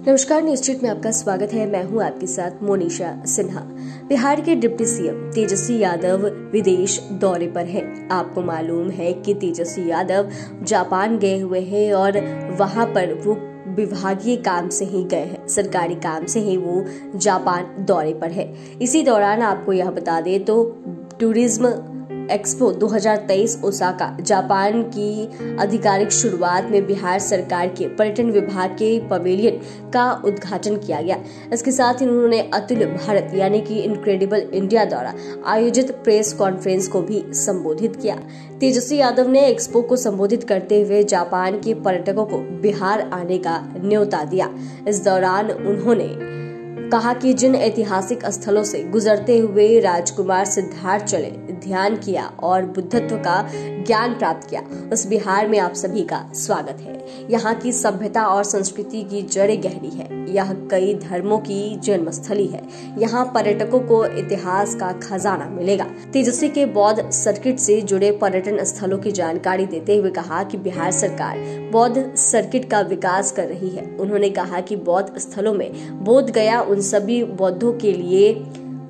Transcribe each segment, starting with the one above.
नमस्कार, news street में आपका स्वागत है। मैं हूं आपके साथ मोनिशा सिन्हा। बिहार के डिप्टी सीएम तेजस्वी यादव विदेश दौरे पर हैं। आपको मालूम है कि तेजस्वी यादव जापान गए हुए हैं और वहां पर वो विभागीय काम से ही गए हैं, सरकारी काम से ही वो जापान दौरे पर है। इसी दौरान आपको यह बता दें तो टूरिज्म एक्सपो 2023 ओसाका जापान की आधिकारिक शुरुआत में बिहार सरकार के पर्यटन विभाग के पवेलियन का उद्घाटन किया गया। इसके साथ ही उन्होंने अतुल्य भारत यानी कि इनक्रेडिबल इंडिया द्वारा आयोजित प्रेस कॉन्फ्रेंस को भी संबोधित किया। तेजस्वी यादव ने एक्सपो को संबोधित करते हुए जापान के पर्यटकों को बिहार आने का न्योता दिया। इस दौरान उन्होंने कहा कि जिन ऐतिहासिक स्थलों से गुजरते हुए राजकुमार सिद्धार्थ चले, ध्यान किया और बुद्धत्व का ज्ञान प्राप्त किया, उस बिहार में आप सभी का स्वागत है। यहाँ की सभ्यता और संस्कृति की जड़ें गहरी है। यह कई धर्मों की जन्मस्थली है। यहाँ पर्यटकों को इतिहास का खजाना मिलेगा। तेजस्वी के बौद्ध सर्किट से जुड़े पर्यटन स्थलों की जानकारी देते हुए कहा कि बिहार सरकार बौद्ध सर्किट का विकास कर रही है। उन्होंने कहा कि बौद्ध स्थलों में बोध गया उन सभी बौद्धों के लिए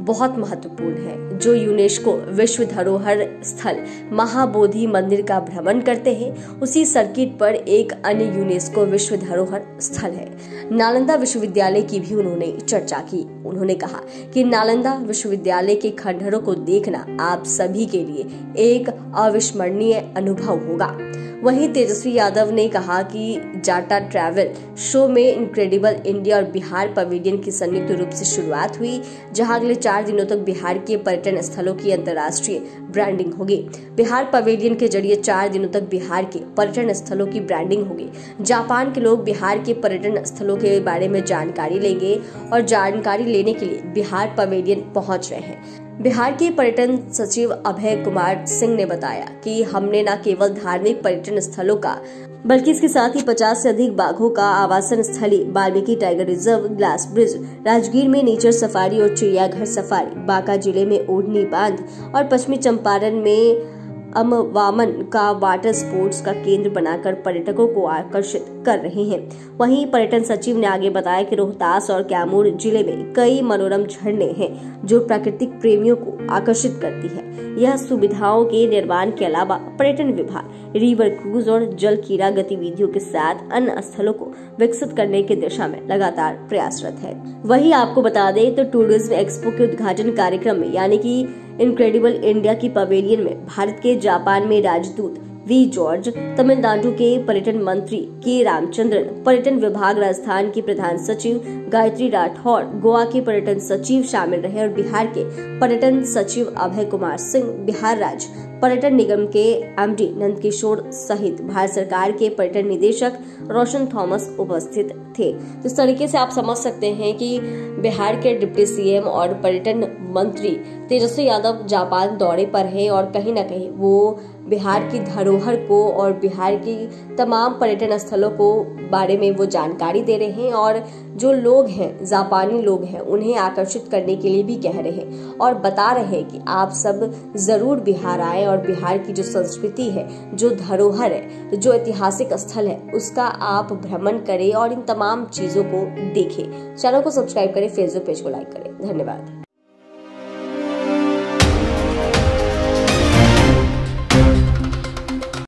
बहुत महत्वपूर्ण है जो यूनेस्को विश्व धरोहर स्थल महाबोधि मंदिर का भ्रमण करते हैं। उसी सर्किट पर एक अन्य यूनेस्को विश्व धरोहर स्थल है, नालंदा विश्वविद्यालय की भी उन्होंने चर्चा की। उन्होंने कहा कि नालंदा विश्वविद्यालय के खंडहरों को देखना आप सभी के लिए एक अविस्मरणीय अनुभव होगा। वहीं तेजस्वी यादव ने कहा कि जाटा ट्रैवल शो में इनक्रेडिबल इंडिया और बिहार पवेलियन की संयुक्त रूप से शुरुआत हुई, जहां अगले 4 दिनों तक बिहार के पर्यटन स्थलों की अंतर्राष्ट्रीय ब्रांडिंग होगी। बिहार पवेलियन के जरिए 4 दिनों तक बिहार के पर्यटन स्थलों की ब्रांडिंग होगी। जापान के लोग बिहार के पर्यटन स्थलों के बारे में जानकारी लेंगे और जानकारी लेने के लिए बिहार पवेलियन पहुंच रहे हैं। बिहार के पर्यटन सचिव अभय कुमार सिंह ने बताया कि हमने न केवल धार्मिक पर्यटन स्थलों का बल्कि इसके साथ ही 50 से अधिक बाघों का आवासन स्थली, Valmiki tiger reserve, glass bridge, Rajgir में नेचर सफारी और चिड़ियाघर सफारी, बांका जिले में ओढ़नी बांध और पश्चिमी चंपारण में अमवामन का वाटर स्पोर्ट्स का केंद्र बनाकर पर्यटकों को आकर्षित कर रहे हैं। वहीं पर्यटन सचिव ने आगे बताया कि रोहतास और कैमूर जिले में कई मनोरम झरने हैं जो प्राकृतिक प्रेमियों को आकर्षित करती है। यह सुविधाओं के निर्माण के अलावा पर्यटन विभाग रिवर क्रूज और जल कीड़ा गतिविधियों के साथ अन्य स्थलों को विकसित करने की दिशा में लगातार प्रयासरत है। वहीं आपको बता दें तो टूरिज्म एक्सपो के उद्घाटन कार्यक्रम में यानी कि इनक्रेडिबल इंडिया की पवेलियन में भारत के जापान में राजदूत वी जॉर्ज, तमिलनाडु के पर्यटन मंत्री के रामचंद्रन, पर्यटन विभाग राजस्थान की प्रधान सचिव गायत्री राठौर, गोवा के पर्यटन सचिव शामिल रहे और बिहार के पर्यटन सचिव अभय कुमार सिंह, बिहार राज्य पर्यटन निगम के एमडी नंदकिशोर सहित भारत सरकार के पर्यटन निदेशक रोशन थॉमस उपस्थित थे। तो इस तरीके से आप समझ सकते हैं कि बिहार के डिप्टी सीएम और पर्यटन मंत्री तेजस्वी यादव जापान दौरे पर हैं और कहीं न कहीं वो बिहार की धरोहर को और बिहार की तमाम पर्यटन स्थलों को बारे में वो जानकारी दे रहे हैं और जो लोग हैं, जापानी लोग हैं, उन्हें आकर्षित करने के लिए भी कह रहे हैं और बता रहे हैं कि आप सब जरूर बिहार आए और बिहार की जो संस्कृति है, जो धरोहर है, जो ऐतिहासिक स्थल है, उसका आप भ्रमण करें और इन तमाम चीजों को देखें। चैनल को सब्सक्राइब करें, फेसबुक पेज को लाइक करें। धन्यवाद।